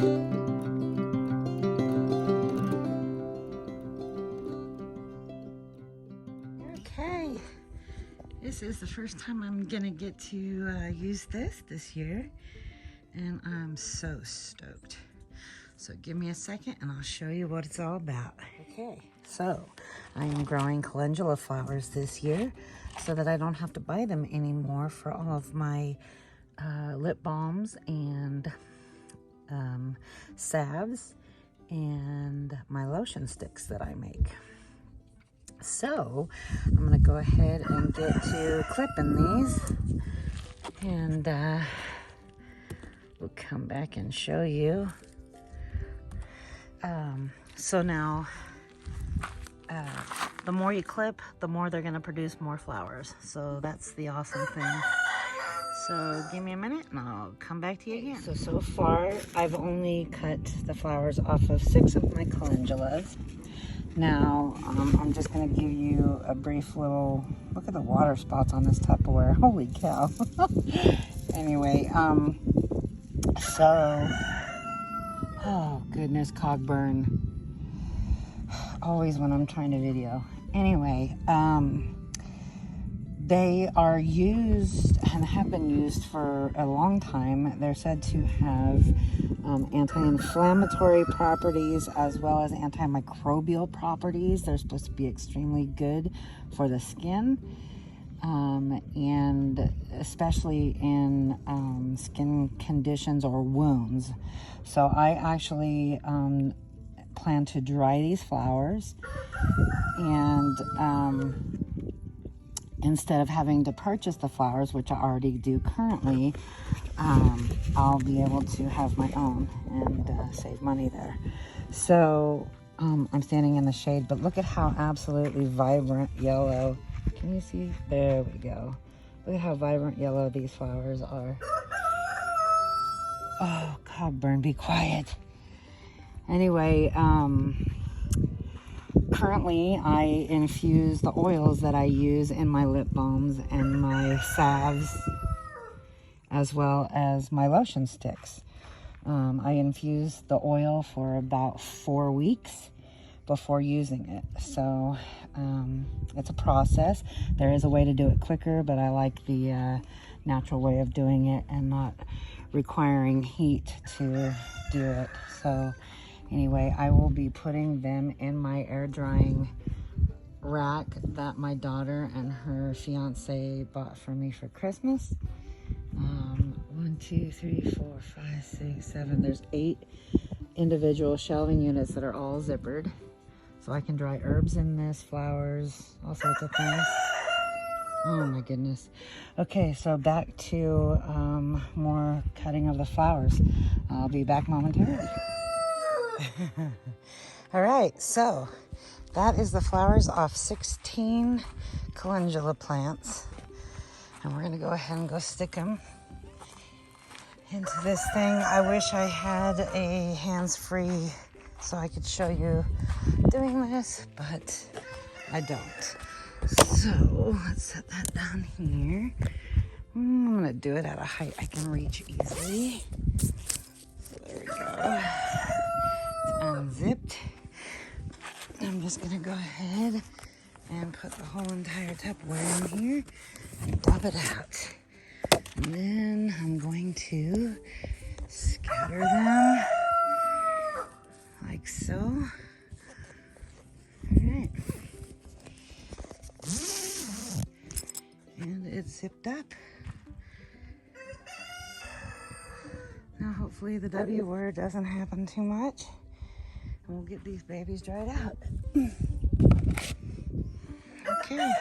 Okay, this is the first time I'm gonna get to use this year, and I'm so stoked. So give me a second and I'll show you what it's all about. Okay, so I am growing calendula flowers this year so that I don't have to buy them anymore for all of my lip balms and salves and my lotion sticks that I make. So I'm gonna go ahead and get to clipping these, and we'll come back and show you. So now the more you clip, the more they're gonna produce more flowers. So that's the awesome thing. So give me a minute and I'll come back to you again. So far I've only cut the flowers off of 6 of my calendulas. Now, I'm just going to give you a brief little look at the water spots on this Tupperware. Holy cow. Anyway, oh goodness, cogburn. Always when I'm trying to video. Anyway, they are used and have been used for a long time. They're said to have anti-inflammatory properties as well as antimicrobial properties. They're supposed to be extremely good for the skin, and especially in skin conditions or wounds. So I actually plan to dry these flowers, and instead of having to purchase the flowers, which I already do currently, I'll be able to have my own and save money there. So I'm standing in the shade, but look at how absolutely vibrant yellow. Can you see? There we go. Look at how vibrant yellow these flowers are. Oh, cogburn, be quiet. Anyway, currently I infuse the oils that I use in my lip balms and my salves, as well as my lotion sticks. I infuse the oil for about 4 weeks before using it. So it's a process. There is a way to do it quicker, but I like the natural way of doing it and not requiring heat to do it. So anyway, I will be putting them in my air drying rack that my daughter and her fiance bought for me for Christmas. 1, 2, 3, 4, 5, 6, 7. There's 8 individual shelving units that are all zippered. So I can dry herbs in this, flowers, all sorts of things. Oh my goodness. Okay, so back to more cutting of the flowers. I'll be back momentarily. All right, so that is the flowers off 16 calendula plants. And we're gonna go ahead and go stick them into this thing. I wish I had a hands-free so I could show you doing this, but I don't. So let's set that down here. I'm gonna do it at a height I can reach easily. So there we go. It's unzipped. I'm just gonna go ahead and put the whole entire Tupperware in here and dump it out. And then I'm going to scatter them like so. All right. And it's zipped up. Now hopefully the W word doesn't happen too much. And we'll get these babies dried out. Okay.